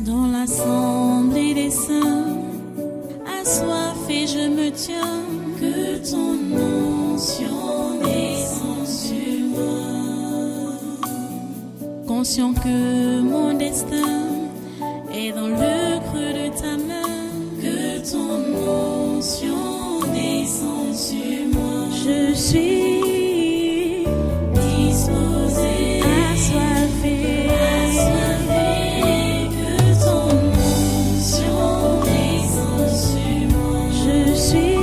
Dans l'assemblée des saints, assoiffé je me tiens, que ton onction descende sur moi. Conscient que mon destin est dans le creux de ta main, que ton onction descende sur moi. Je suis disposé, assoiffé, que ton onction descende sur moi. Je suis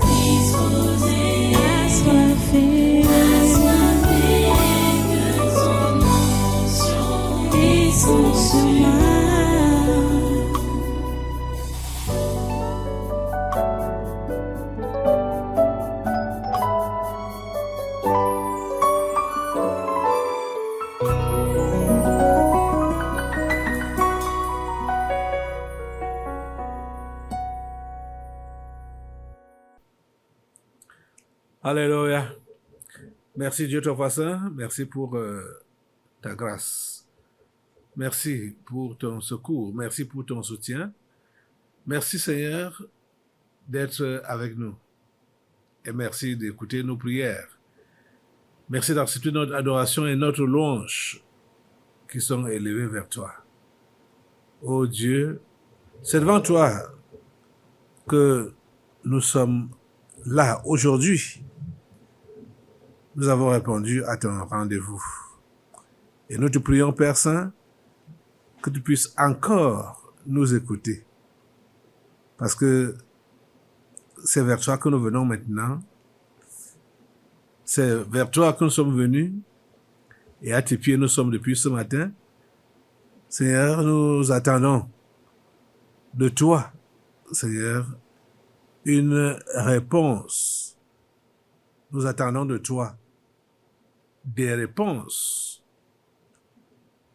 disposé, assoiffé, que ton onction descende sur moi. Alléluia. Merci Dieu ton Saint, merci pour ta grâce. Merci pour ton secours, merci pour ton soutien. Merci Seigneur d'être avec nous. Et merci d'écouter nos prières. Merci d'accepter notre adoration et notre louange qui sont élevées vers toi. Ô Dieu, c'est devant toi que nous sommes là aujourd'hui. Nous avons répondu à ton rendez-vous. Et nous te prions, Père Saint, que tu puisses encore nous écouter. Parce que c'est vers toi que nous venons maintenant. C'est vers toi que nous sommes venus. Et à tes pieds, nous sommes depuis ce matin. Seigneur, nous attendons de toi, Seigneur, une réponse. Nous attendons de toi des réponses.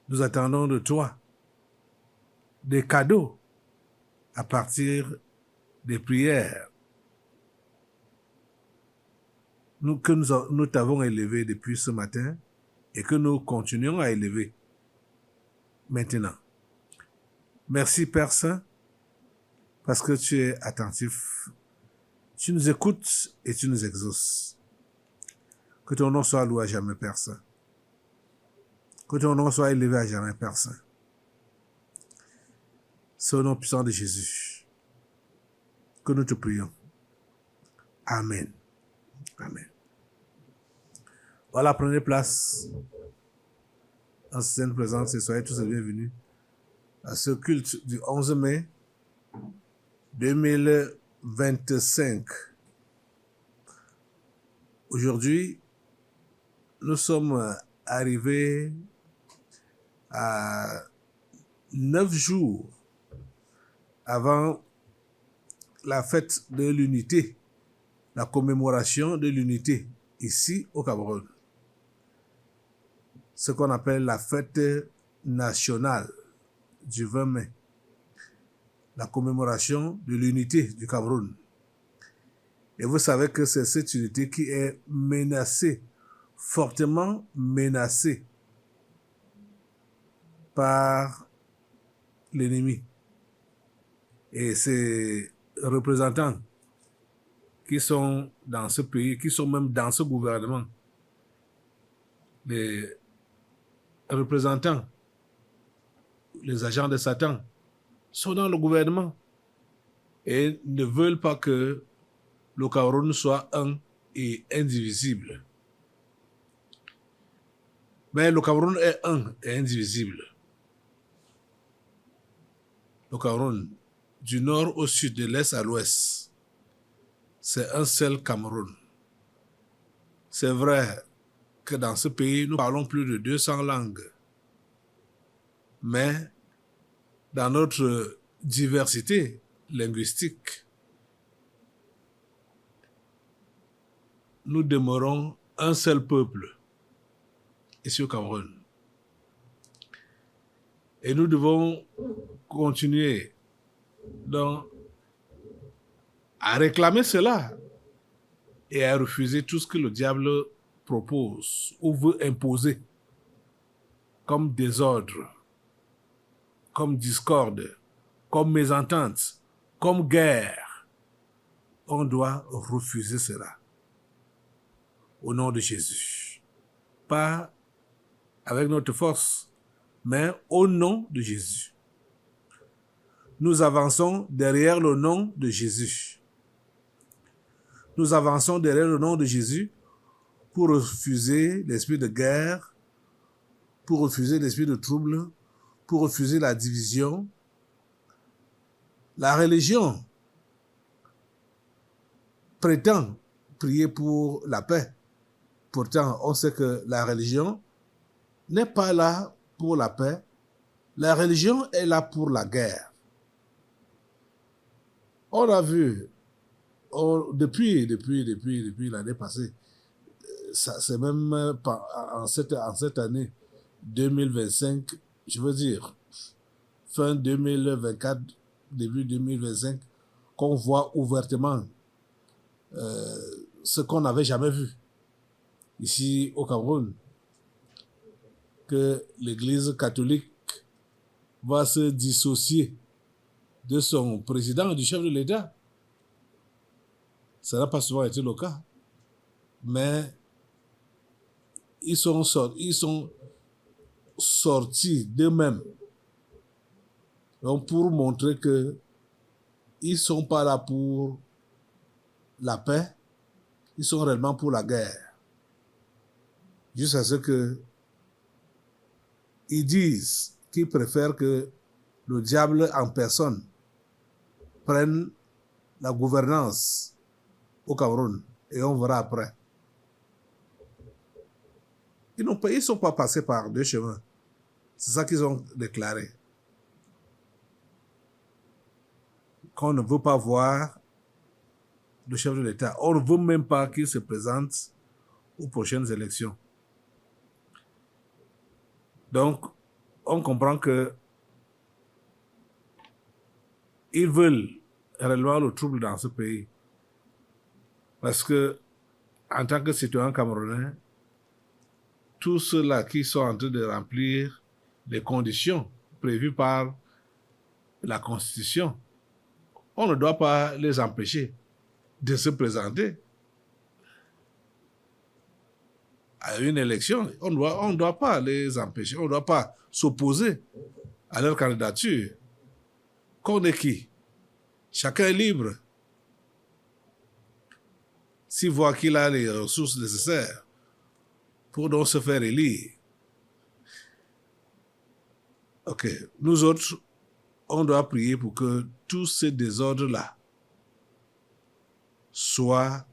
Nous attendons de toi des cadeaux à partir des prières que nous t'avons élevées depuis ce matin et que nous continuons à élever maintenant. Merci Père Saint, parce que tu es attentif. Tu nous écoutes et tu nous exauces. Que ton nom soit loué à jamais, Père Saint. Que ton nom soit élevé à jamais, Père Saint. C'est au nom puissant de Jésus que nous te prions. Amen. Amen. Voilà, prenez place en sainte présence et soyez tous les bienvenus à ce culte du 11 mai 2025. Aujourd'hui, nous sommes arrivés à 9 jours avant la fête de l'unité, la commémoration de l'unité ici au Cameroun. Ce qu'on appelle la fête nationale du 20 mai. La commémoration de l'unité du Cameroun. Et vous savez que c'est cette unité qui est menacée, fortement menacée par l'ennemi. Et ces représentants qui sont dans ce pays, qui sont même dans ce gouvernement, les représentants, les agents de Satan, sont dans le gouvernement et ne veulent pas que le Cameroun soit un et indivisible. Mais le Cameroun est un et indivisible. Le Cameroun, du nord au sud, de l'est à l'ouest, c'est un seul Cameroun. C'est vrai que dans ce pays, nous parlons plus de 200 langues. Mais dans notre diversité linguistique, nous demeurons un seul peuple ici au Cameroun. Et nous devons continuer donc, à réclamer cela et à refuser tout ce que le diable propose ou veut imposer comme désordre comme discorde, comme mésentente, comme guerre, on doit refuser cela au nom de Jésus. Pas avec notre force, mais au nom de Jésus. Nous avançons derrière le nom de Jésus. Nous avançons derrière le nom de Jésus pour refuser l'esprit de guerre, pour refuser l'esprit de trouble, pour refuser la division. La religion prétend prier pour la paix. Pourtant, on sait que la religion n'est pas là pour la paix. La religion est là pour la guerre. On a vu, depuis l'année passée, c'est même en cette année 2025, je veux dire, fin 2024, début 2025, qu'on voit ouvertement ce qu'on n'avait jamais vu ici au Cameroun, que l'Église catholique va se dissocier de son président, du chef de l'État. Ça n'a pas souvent été le cas, mais ils sont sortis d'eux-mêmes, donc pour montrer que ils sont pas là pour la paix, ils sont réellement pour la guerre. Jusqu'à ce que ils disent qu'ils préfèrent que le diable en personne prenne la gouvernance au Cameroun, et on verra après. Ils ne sont pas passés par deux chemins. C'est ça qu'ils ont déclaré. Qu'on ne veut pas voir le chef de l'État. On ne veut même pas qu'il se présente aux prochaines élections. Donc, on comprend que ils veulent réellement le trouble dans ce pays. Parce que, en tant que citoyen camerounais, tous ceux-là qui sont en train de remplir les conditions prévues par la Constitution, on ne doit pas les empêcher de se présenter à une élection. On ne doit pas les empêcher, on ne doit pas s'opposer à leur candidature. Qu'on est qui? Chacun est libre. S'il voit qu'il a les ressources nécessaires pour donc se faire élire. Ok, nous autres, on doit prier pour que tous ces désordres-là soient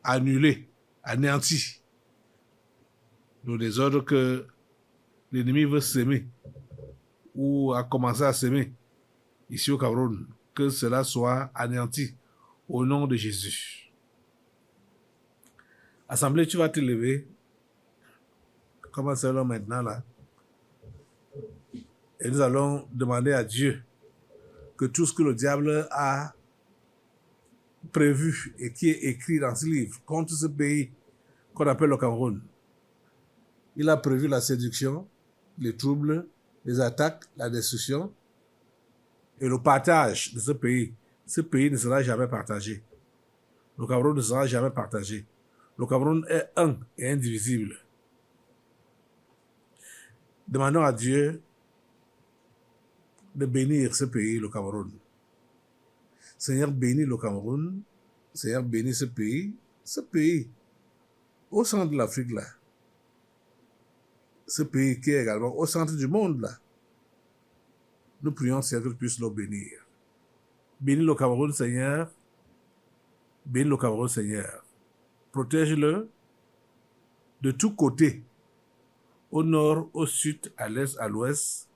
annulés, anéantis. Le désordre que l'ennemi veut s'aimer ou a commencé à s'aimer ici au Cameroun, que cela soit anéanti au nom de Jésus. Assemblée, tu vas te lever. Comment c'est là maintenant là? Et nous allons demander à Dieu que tout ce que le diable a prévu et qui est écrit dans ce livre contre ce pays qu'on appelle le Cameroun. Il a prévu la séduction, les troubles, les attaques, la destruction et le partage de ce pays. Ce pays ne sera jamais partagé. Le Cameroun ne sera jamais partagé. Le Cameroun est un et indivisible. Demandons à Dieu de bénir ce pays, le Cameroun. Seigneur, bénis le Cameroun. Seigneur, bénis ce pays, au centre de l'Afrique, là. Ce pays qui est également au centre du monde, là. Nous prions, Seigneur, que tu puisses le bénir. Bénis le Cameroun, Seigneur. Bénis le Cameroun, Seigneur. Protège-le de tous côtés, au nord, au sud, à l'est, à l'ouest,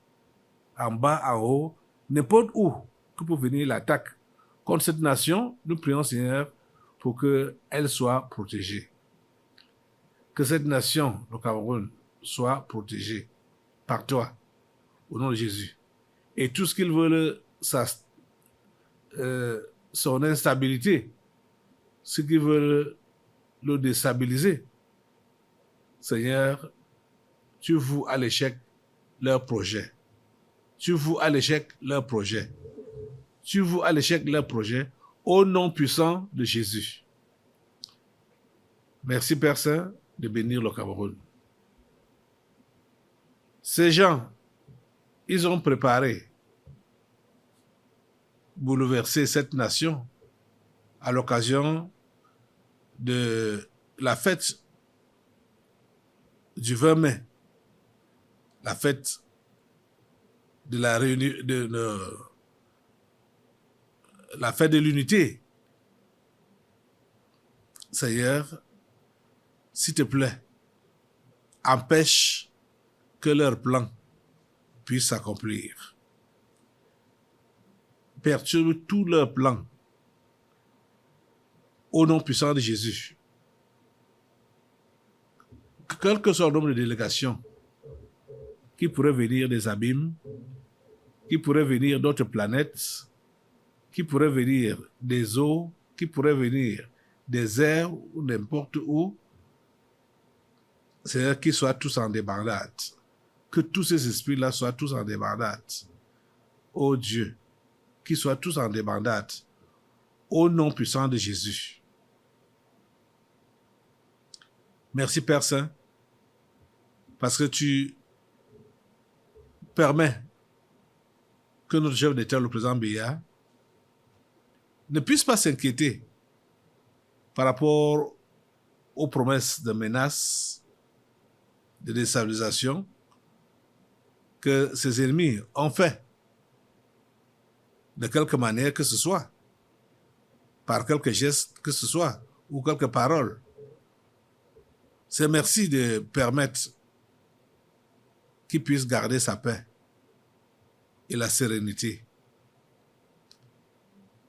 en bas, en haut, n'importe où que peut venir l'attaque contre cette nation. Nous prions, Seigneur, pour qu'elle soit protégée. Que cette nation, le Cameroun, soit protégée par toi, au nom de Jésus. Et tout ce qu'ils veulent, son instabilité, ce qu'ils veulent le déstabiliser, Seigneur, tu voues à l'échec leur projet. Tu voues à l'échec leur projet. Tu voues à l'échec leur projet au nom puissant de Jésus. Merci Père Saint de bénir le Cameroun. Ces gens, ils ont préparé bouleverser cette nation à l'occasion de la fête du 20 mai, la fête de la réunion, la fête de l'unité. Seigneur, s'il te plaît, empêche que leur plan puisse s'accomplir. Perturbe tous leurs plans au nom puissant de Jésus. Quel que soit le nombre de délégations qui pourraient venir des abîmes, qui pourraient venir d'autres planètes, qui pourraient venir des eaux, qui pourraient venir des airs ou n'importe où, c'est-à-dire qu'ils soient tous en débandade. Que tous ces esprits-là soient tous en débandade. Ô Dieu, qu'ils soient tous en débandade. Au nom puissant de Jésus. Merci Père Saint, parce que tu permets que notre chef d'État, le président Biya, ne puisse pas s'inquiéter par rapport aux promesses de menaces, de déstabilisation que ses ennemis ont fait, de quelque manière que ce soit, par quelques gestes que ce soit, ou quelques paroles. C'est merci de permettre qu'il puisse garder sa paix et la sérénité.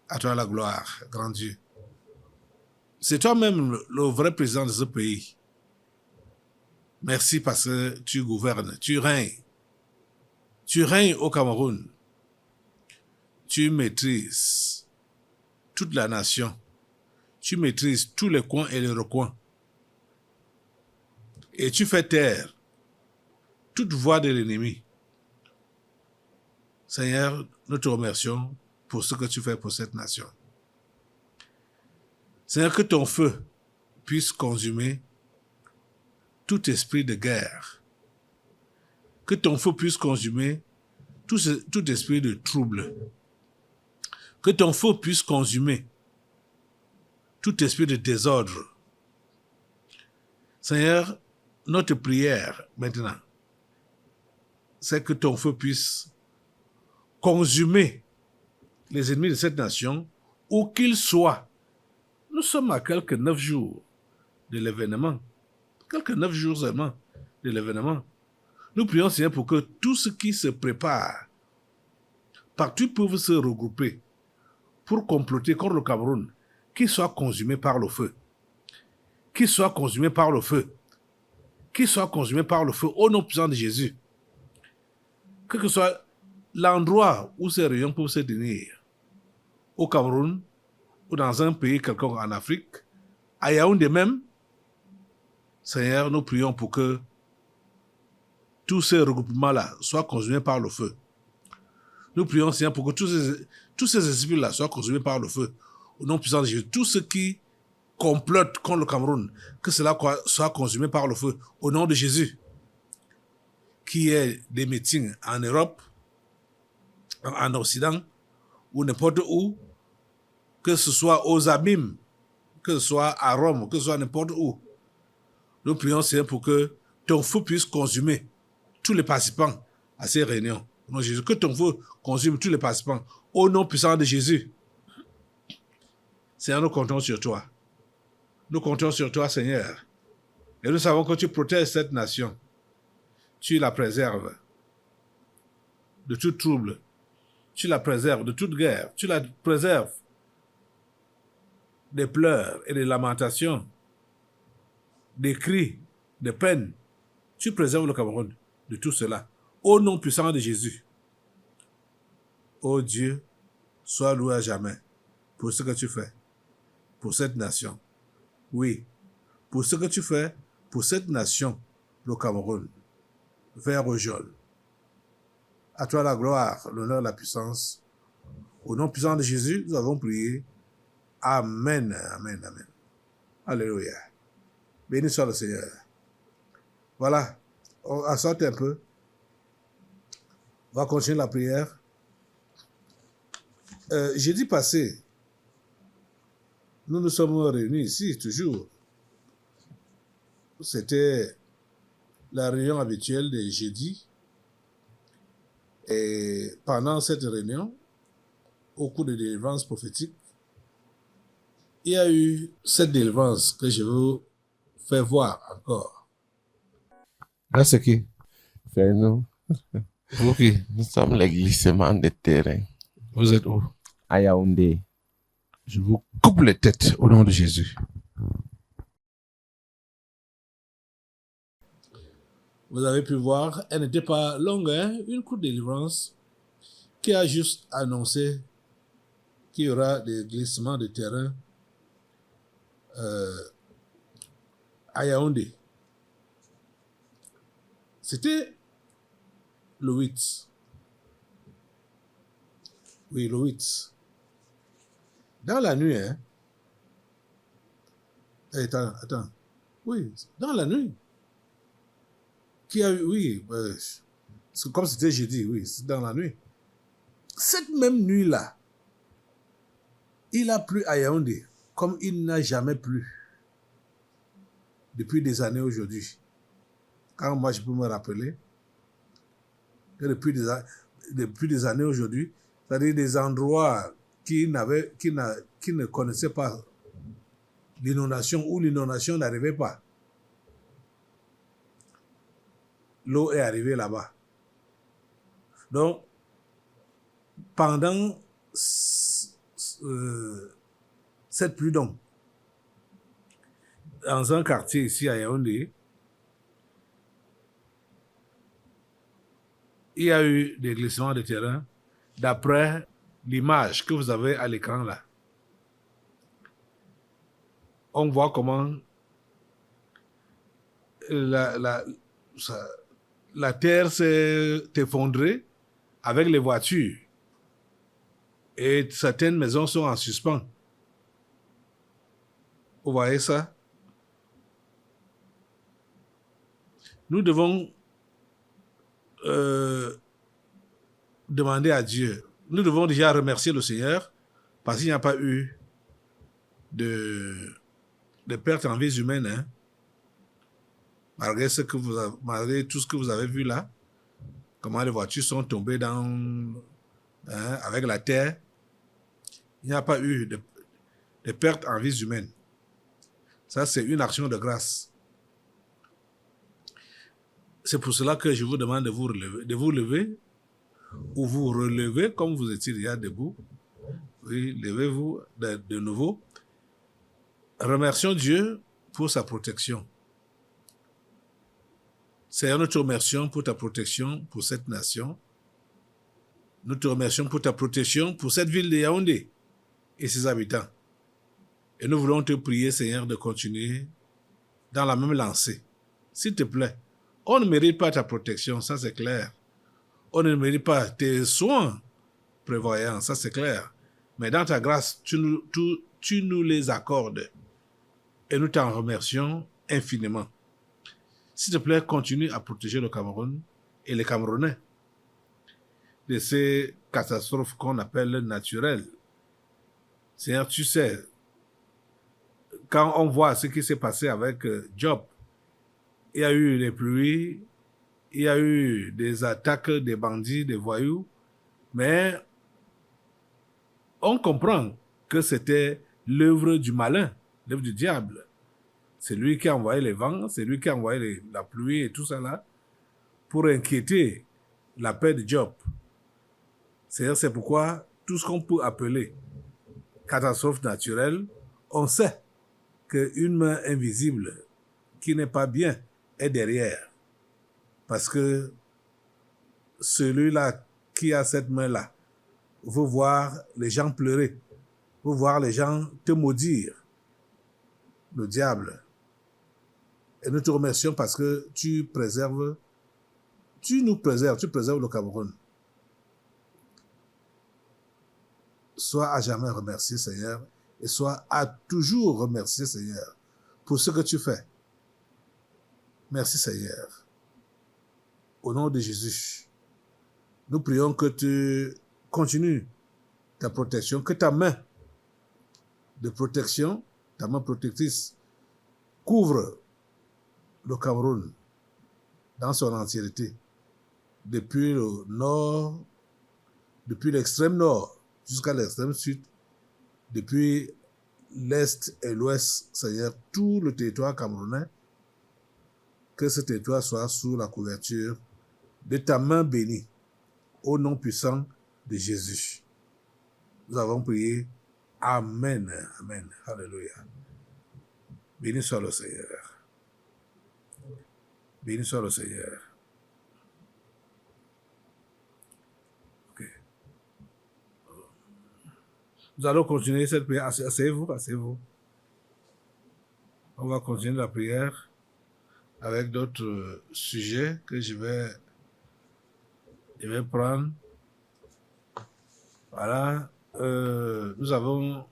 À toi la gloire, grand Dieu. C'est toi-même le vrai président de ce pays. Merci parce que tu gouvernes, tu règnes. Tu règnes au Cameroun. Tu maîtrises toute la nation. Tu maîtrises tous les coins et les recoins. Et tu fais taire toute voix de l'ennemi. Seigneur, nous te remercions pour ce que tu fais pour cette nation. Seigneur, que ton feu puisse consumer tout esprit de guerre. Que ton feu puisse consumer tout esprit de trouble. Que ton feu puisse consumer tout esprit de désordre. Seigneur, notre prière maintenant, c'est que ton feu puisse consumer les ennemis de cette nation, où qu'ils soient. Nous sommes à quelques 9 jours de l'événement. Quelques 9 jours seulement de l'événement. Nous prions, Seigneur, pour que tout ce qui se prépare, partout peuvent se regrouper pour comploter contre le Cameroun, qu'il soit consumé par le feu. Qu'il soit consumé par le feu. Qu'il soit consumé par le feu au nom puissant de Jésus. Quel que soit l'endroit où ces réunions peuvent se tenir, au Cameroun, ou dans un pays quelconque en Afrique, à Yaoundé même, Seigneur, nous prions pour que tous ces regroupements-là soient consumés par le feu. Nous prions, Seigneur, pour que tous ces esprits-là soient consumés par le feu. Au nom puissant de Jésus, tous ceux qui complotent contre le Cameroun, que cela soit consumé par le feu. Au nom de Jésus, qui est des meetings en Europe, en Occident, ou n'importe où, que ce soit aux abîmes, que ce soit à Rome, que ce soit n'importe où. Nous prions, Seigneur, pour que ton feu puisse consumer tous les participants à ces réunions. Au nom de Jésus, que ton feu consume tous les participants. Au nom puissant de Jésus. Seigneur, nous comptons sur toi. Nous comptons sur toi, Seigneur. Et nous savons que tu protèges cette nation. Tu la préserves de tout trouble. Tu la préserves de toute guerre. Tu la préserves des pleurs et des lamentations, des cris, des peines. Tu préserves le Cameroun de tout cela. Au nom puissant de Jésus. Ô Dieu, sois loué à jamais pour ce que tu fais pour cette nation. Oui, pour ce que tu fais pour cette nation, le Cameroun, vers Ojol. À toi la gloire, l'honneur, la puissance. Au nom puissant de Jésus, nous avons prié. Amen, amen, amen. Alléluia. Béni soit le Seigneur. Voilà, on assorte un peu. On va continuer la prière. Jeudi passé, nous nous sommes réunis ici, toujours. C'était la réunion habituelle des jeudis. Et pendant cette réunion, au cours de délivrance prophétique, il y a eu cette délivrance que je vous fais voir encore. Là, c'est qui? C'est nous. Vous qui? Nous sommes les glissements de terrain Vous êtes où? à Yaoundé. Je vous coupe les têtes au nom de Jésus. Vous avez pu voir, elle n'était pas longue, hein? Une courte délivrance qui a juste annoncé qu'il y aura des glissements de terrain à Yaoundé. C'était le 8. Oui, le 8. Dans la nuit, hein? Attends. Oui, dans la nuit. Qui a eu, oui, comme c'était jeudi, oui, c'est dans la nuit. Cette même nuit-là, il a plu à Yaoundé comme il n'a jamais plu depuis des années aujourd'hui. Quand moi je peux me rappeler que depuis des années aujourd'hui, c'est-à-dire des endroits qui ne connaissaient pas l'inondation, où l'inondation n'arrivait pas. L'eau est arrivée là-bas. Donc, pendant cette pluie donc, dans un quartier ici à Yaoundé, il y a eu des glissements de terrain d'après l'image que vous avez à l'écran là. On voit comment la terre s'est effondrée avec les voitures et certaines maisons sont en suspens. Vous voyez ça? Nous devons demander à Dieu. Nous devons déjà remercier le Seigneur parce qu'il n'y a pas eu de pertes en vies humaines, hein? Malgré tout ce que vous avez vu là, comment les voitures sont tombées avec la terre, il n'y a pas eu de pertes en vies humaines. Ça, c'est une action de grâce. C'est pour cela que je vous demande de vous lever ou vous relever comme vous étiez déjà debout. Oui, levez-vous de nouveau. Remercions Dieu pour sa protection. Seigneur, nous te remercions pour ta protection pour cette nation. Nous te remercions pour ta protection pour cette ville de Yaoundé et ses habitants. Et nous voulons te prier, Seigneur, de continuer dans la même lancée. S'il te plaît, on ne mérite pas ta protection, ça c'est clair. On ne mérite pas tes soins prévoyants, ça c'est clair. Mais dans ta grâce, tu nous les accordes. Et nous t'en remercions infiniment. S'il te plaît, continue à protéger le Cameroun et les Camerounais de ces catastrophes qu'on appelle naturelles. Seigneur, tu sais, quand on voit ce qui s'est passé avec Job, il y a eu des pluies, il y a eu des attaques des bandits, des voyous, mais on comprend que c'était l'œuvre du malin, l'œuvre du diable. C'est lui qui a envoyé les vents, c'est lui qui a envoyé la pluie et tout ça là, pour inquiéter la paix de Job. C'est pourquoi tout ce qu'on peut appeler catastrophe naturelle, on sait qu'une main invisible qui n'est pas bien est derrière. Parce que celui-là qui a cette main-là veut voir les gens pleurer, veut voir les gens te maudire, le diable. Et nous te remercions parce que tu nous préserves le Cameroun. sois à jamais remercié, Seigneur, et sois à toujours remercié, Seigneur, pour ce que tu fais. Merci, Seigneur. Au nom de Jésus, nous prions que tu continues ta protection, que ta main de protection, ta main protectrice, couvre le Cameroun dans son entièreté, depuis le nord, depuis l'extrême nord jusqu'à l'extrême sud, depuis l'est et l'ouest, Seigneur, tout le territoire camerounais, que ce territoire soit sous la couverture de ta main bénie, au nom puissant de Jésus. Nous avons prié. Amen. Amen. Alléluia. Béni soit le Seigneur. Béni soit le Seigneur. Ok. Nous allons continuer cette prière. Asseyez-vous, asseyez-vous. On va continuer la prière avec d'autres sujets que je vais prendre. Voilà. Nous avons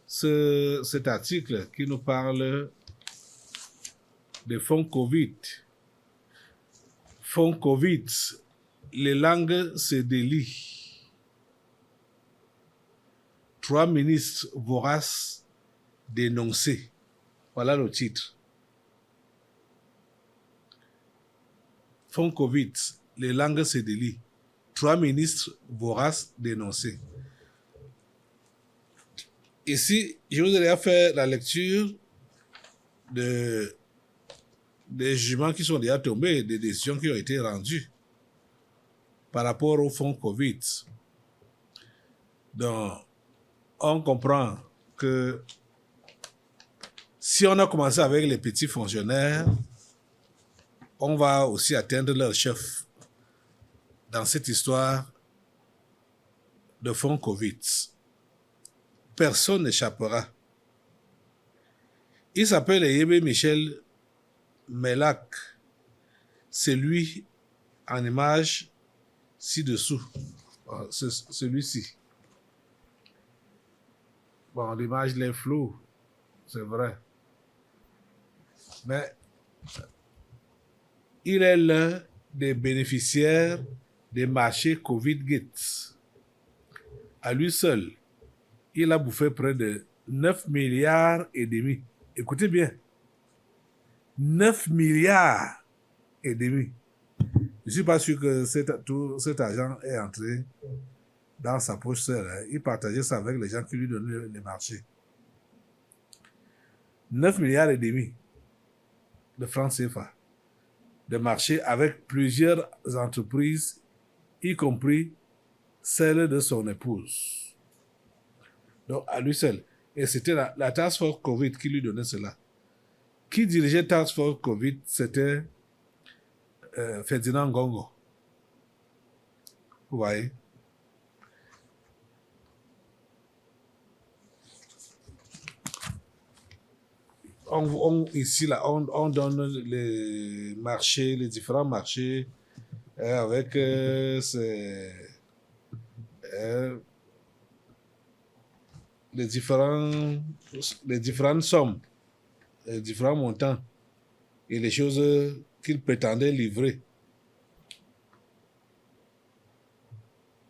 cet article qui nous parle des fonds Covid. Fonds Covid, les langues se délient. 3 ministres voraces dénoncés. Voilà le titre. Fonds Covid, les langues se délient. 3 ministres voraces dénoncés. Ici, je voudrais faire la lecture des jugements qui sont déjà tombés, des décisions qui ont été rendues par rapport au fonds Covid. Donc, on comprend que si on a commencé avec les petits fonctionnaires, on va aussi atteindre leur chef dans cette histoire de fonds Covid. Personne n'échappera. Il s'appelle Eyebe Michel Melac. C'est lui en image ci-dessous. Celui-ci. Bon, l'image est floue, c'est vrai. Mais il est l'un des bénéficiaires des marchés Covid-Gate. À lui seul, il a bouffé près de 9 milliards et demi. Écoutez bien. 9 milliards et demi. Je ne suis pas sûr que tout cet argent est entré dans sa poche seule. Il partageait ça avec les gens qui lui donnaient les marchés. 9 milliards et demi de francs CFA de marché avec plusieurs entreprises, y compris celle de son épouse. Donc, à lui seul. Et c'était la Task Force Covid qui lui donnait cela. Qui dirigeait Task Force Covid, c'était Ferdinand Ngongo. Vous voyez? Ici, là, on donne les marchés, les différents marchés avec les différentes sommes, les différents montants et les choses qu'ils prétendaient livrer.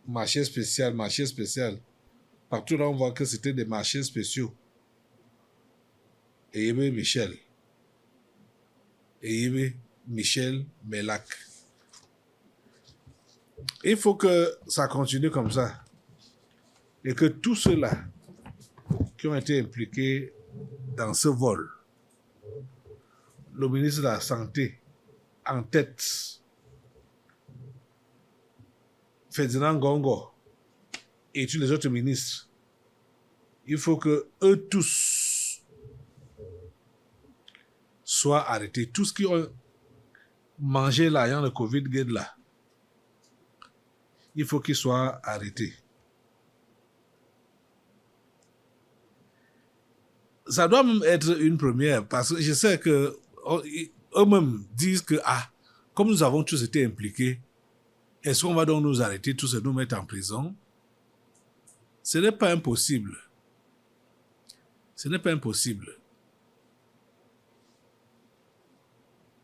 Marché spécial, marché spécial. Partout là, on voit que c'était des marchés spéciaux. Eyebe Michel Melac. Il faut que ça continue comme ça. Et que tous ceux-là qui ont été impliqués dans ce vol, le ministre de la Santé en tête, Ferdinand Ngongo et tous les autres ministres, il faut que eux tous soient arrêtés. Tous qui ont mangé l'argent de Covid-Gate là, il faut qu'ils soient arrêtés. Ça doit même être une première, parce que je sais que eux-mêmes disent que, comme nous avons tous été impliqués, Est-ce qu'on va donc nous arrêter tous et nous mettre en prison? Ce n'est pas impossible. Ce n'est pas impossible.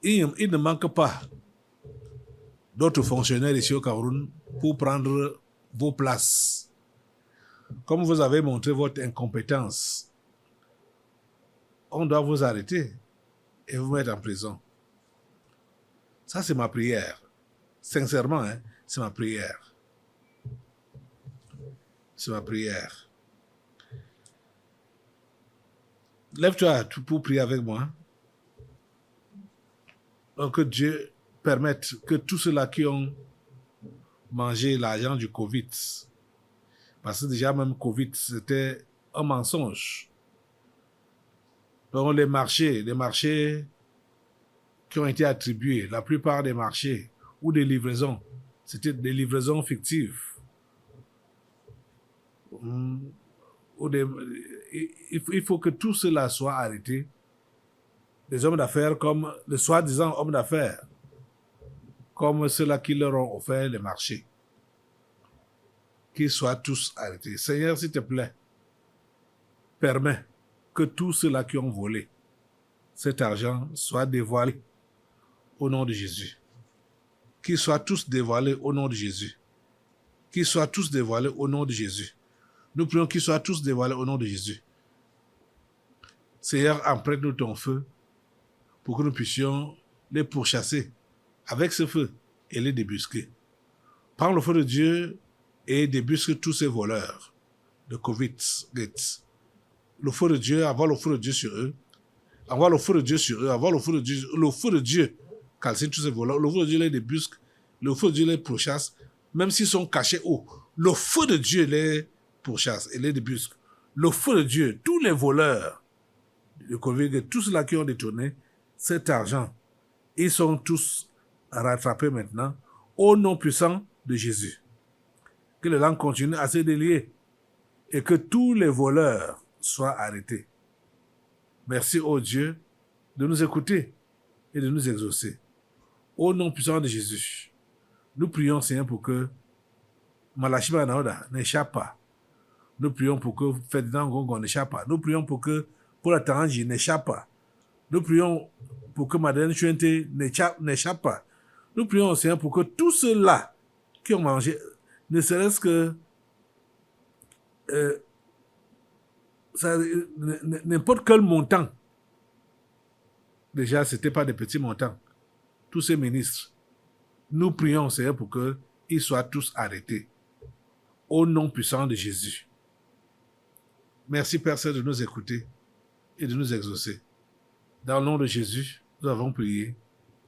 Il ne manque pas d'autres fonctionnaires ici au Cameroun pour prendre vos places. Comme vous avez montré votre incompétence, on doit vous arrêter et vous mettre en prison. Ça, c'est ma prière. Sincèrement, hein, c'est ma prière. C'est ma prière. Lève-toi pour prier avec moi. Donc, que Dieu permette que tous ceux-là qui ont mangé l'argent du Covid, parce que déjà même Covid, c'était un mensonge. Donc, les marchés qui ont été attribués, la plupart des marchés ou des livraisons, c'était des livraisons fictives. Il faut que tout cela soit arrêté. Les hommes d'affaires comme les soi-disant hommes d'affaires, comme ceux-là qui leur ont offert les marchés, qu'ils soient tous arrêtés. Seigneur, s'il te plaît, permets que tous ceux-là qui ont volé cet argent soient dévoilés au nom de Jésus. Qu'ils soient tous dévoilés au nom de Jésus. Qu'ils soient tous dévoilés au nom de Jésus. Nous prions qu'ils soient tous dévoilés au nom de Jésus. Seigneur, emprunte-nous ton feu pour que nous puissions les pourchasser avec ce feu et les débusquer. Prends le feu de Dieu et débusque tous ces voleurs de Covid. Le feu de Dieu, avoir le feu de Dieu sur eux. Avoir le feu de Dieu sur eux, avoir le feu de Dieu calcine tous ces voleurs. Le feu de Dieu les débusque, le feu de Dieu les pourchasse, même s'ils sont cachés haut. Le feu de Dieu les pourchasse et les débusque. Le feu de Dieu, tous les voleurs de Covid, tous ceux-là qui ont détourné cet argent, ils sont tous rattrapés maintenant au nom puissant de Jésus. Que les langues continuent à se délier et que tous les voleurs soient arrêtés. Merci, ô Dieu, de nous écouter et de nous exaucer. Au nom puissant de Jésus, nous prions, Seigneur, pour que Malachima Naoda n'échappe pas. Nous prions pour que Ferdinand Ngongo n'échappe pas. Nous prions pour que Paul Tarangi n'échappe pas. Nous prions pour que Madeleine Chuente n'échappe pas. Nous prions, Seigneur, pour que tous ceux-là qui ont mangé, ne serait-ce que n'importe quel montant, déjà, ce n'était pas des petits montants, tous ces ministres, nous prions, Seigneur, pour qu'ils soient tous arrêtés. Au nom puissant de Jésus. Merci, Père Saint, de nous écouter et de nous exaucer. Dans le nom de Jésus, nous avons prié.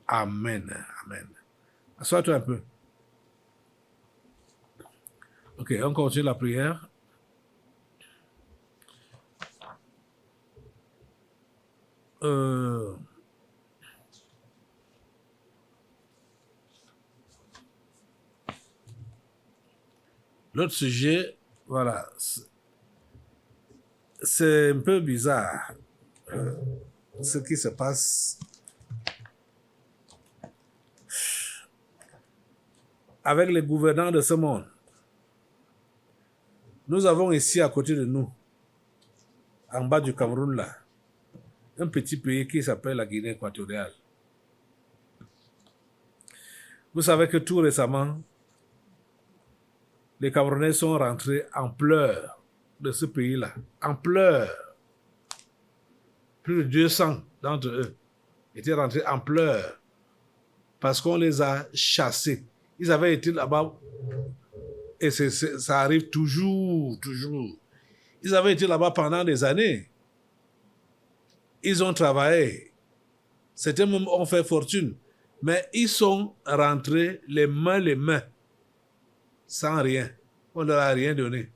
Amen. Amen. Assois-toi un peu. Ok, on continue la prière. L'autre sujet, voilà, c'est un peu bizarre ce qui se passe avec les gouvernants de ce monde. Nous avons ici à côté de nous, en bas du Cameroun là, un petit pays qui s'appelle la Guinée équatoriale. Vous savez que tout récemment, les Camerounais sont rentrés en pleurs de ce pays-là, en pleurs. Plus de 200 d'entre eux étaient rentrés en pleurs parce qu'on les a chassés. Ils avaient été là-bas et ça arrive toujours. Ils avaient été là-bas pendant des années. Ils ont travaillé. Certains même ont fait fortune. Mais ils sont rentrés les mains, sans rien. On ne leur a rien donné.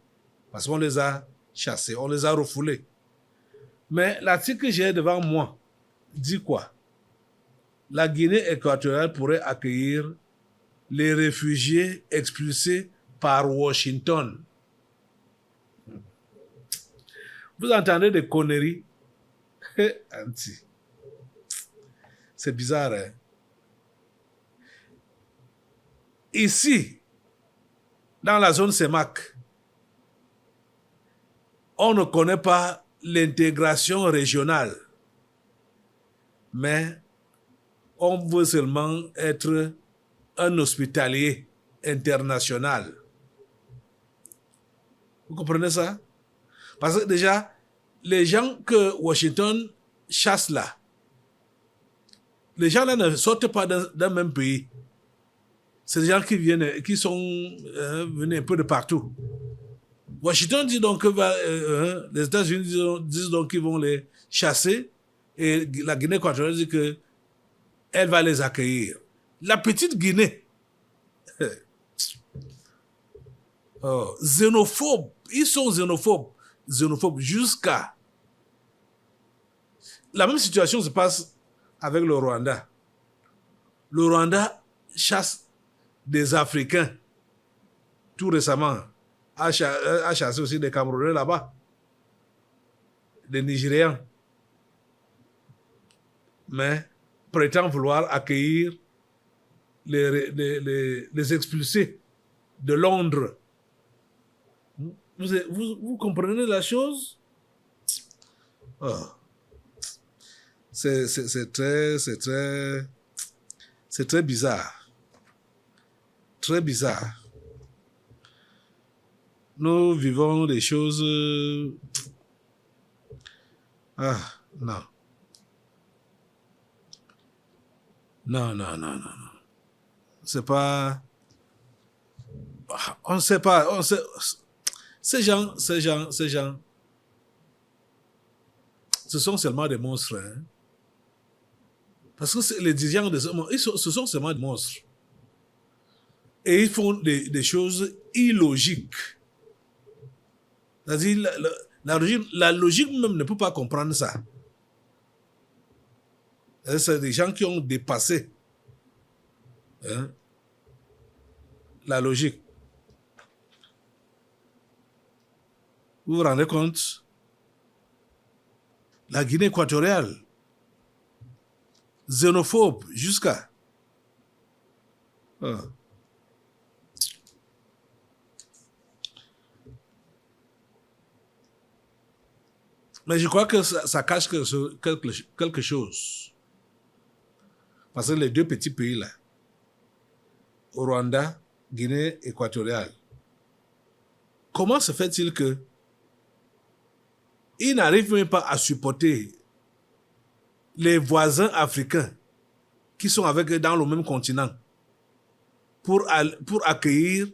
Parce qu'on les a chassés, on les a refoulés. Mais l'article que j'ai devant moi dit quoi? La Guinée équatoriale pourrait accueillir les réfugiés expulsés par Washington. Vous entendez des conneries? C'est bizarre, hein? Ici, dans la zone CEMAC, on ne connaît pas l'intégration régionale, mais on veut seulement être un hospitalier international. Vous comprenez ça? Parce que déjà, les gens que Washington chasse là, les gens là ne sortent pas d'un même pays. C'est des gens qui viennent, qui sont venus un peu de partout. Washington dit donc que les États-Unis disent donc qu'ils vont les chasser et la Guinée équatoriale dit que elle va les accueillir. La petite Guinée, xénophobes, ils sont xénophobes jusqu'à... La même situation se passe avec le Rwanda. Le Rwanda chasse des Africains tout récemment. A chassé aussi des Camerounais là-bas, des Nigérians, mais prétend vouloir accueillir les expulsés de Londres. Vous comprenez la chose? Oh. C'est très bizarre. Très bizarre. Nous vivons des choses... non. Non. C'est pas... On ne sait pas. Ces gens, ce sont seulement des monstres. Hein? Parce que les dirigeants de ce monde, ce sont seulement des monstres. Et ils font des choses illogiques. C'est-à-dire, la logique même ne peut pas comprendre ça. C'est des gens qui ont dépassé la logique. Vous vous rendez compte? La Guinée équatoriale, xénophobe jusqu'à... Mais je crois que ça cache quelque chose. Parce que les deux petits pays là, au Rwanda, Guinée équatoriale, comment se fait-il que ils n'arrivent même pas à supporter les voisins africains qui sont avec eux dans le même continent pour accueillir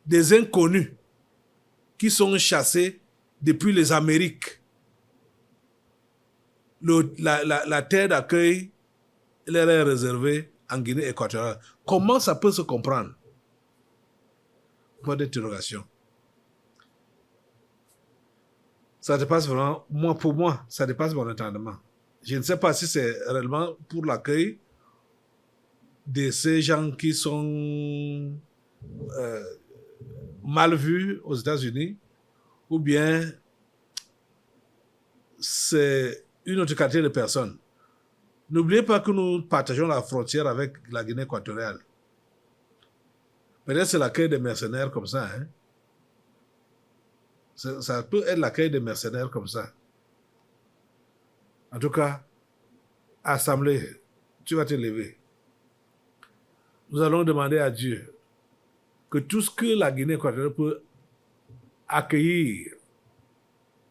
des inconnus qui sont chassés depuis les Amériques. La terre d'accueil leur est réservée en Guinée équatoriale. Comment ça peut se comprendre? Point d'interrogation. Ça dépasse vraiment, pour moi, ça dépasse mon entendement. Je ne sais pas si c'est réellement pour l'accueil de ces gens qui sont mal vus aux États-Unis, ou bien c'est une autre catégorie de personnes. N'oubliez pas que nous partageons la frontière avec la Guinée équatoriale. Peut-être c'est l'accueil des mercenaires comme ça. Hein? Ça peut être l'accueil des mercenaires comme ça. En tout cas, Assemblée, tu vas te lever. Nous allons demander à Dieu que tout ce que la Guinée équatoriale peut accueillir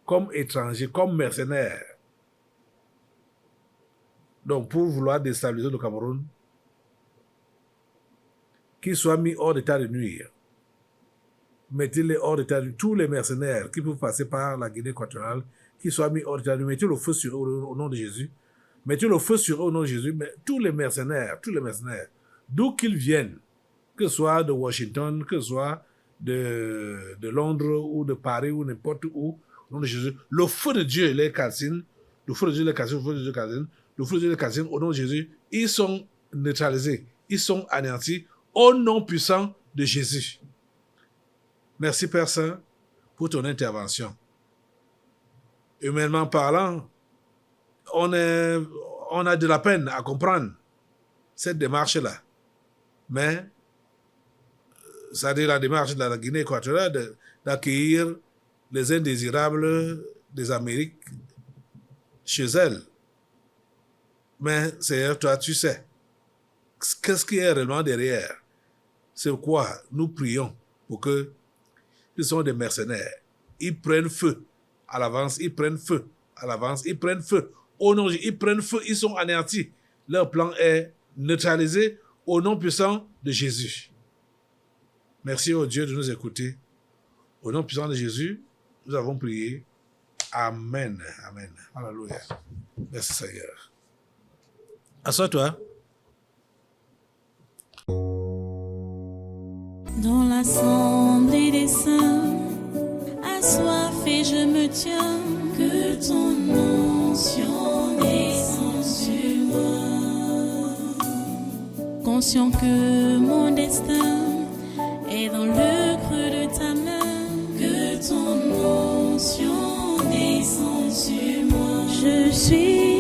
comme étrangers, comme mercenaires, donc pour vouloir déstabiliser le Cameroun, qu'ils soient mis hors d'état de nuire. Mettez-les hors d'état de nuire. Tous les mercenaires qui peuvent passer par la Guinée équatoriale, qu'ils soient mis hors d'état de nuire. Mettez le feu sur eux au nom de Jésus. Mettez le feu sur eux au nom de Jésus. Mais tous les mercenaires, d'où qu'ils viennent, que ce soit de Washington, que ce soit de Londres ou de Paris ou n'importe où, au nom de Jésus, le feu de Dieu les calcine, le feu de Dieu les calcine, le feu de Dieu les calcine, le feu de Dieu les calcine, au nom de Jésus, ils sont neutralisés, ils sont anéantis au nom puissant de Jésus. Merci Père Saint pour ton intervention. Humainement parlant, on a de la peine à comprendre cette démarche-là. Mais c'est-à-dire la démarche de la Guinée équatoriale d'accueillir les indésirables des Amériques chez elle. Mais Seigneur, toi, tu sais, qu'est-ce qui est réellement derrière? C'est quoi? Nous prions pour que ils sont des mercenaires. Ils prennent feu à l'avance, ils prennent feu à l'avance, ils prennent feu. Au nom, ils prennent feu, ils sont anéantis. Leur plan est neutralisé au nom puissant de Jésus. Merci au Dieu de nous écouter. Au nom puissant de Jésus, nous avons prié. Amen. Amen. Alléluia. Merci Seigneur. Assois-toi. Dans l'assemblée des saints, assoiffé je me tiens, que ton onction descende sur moi. Conscient que mon destin est dans le creux de ta main, que ton onction descende sur moi. Je suis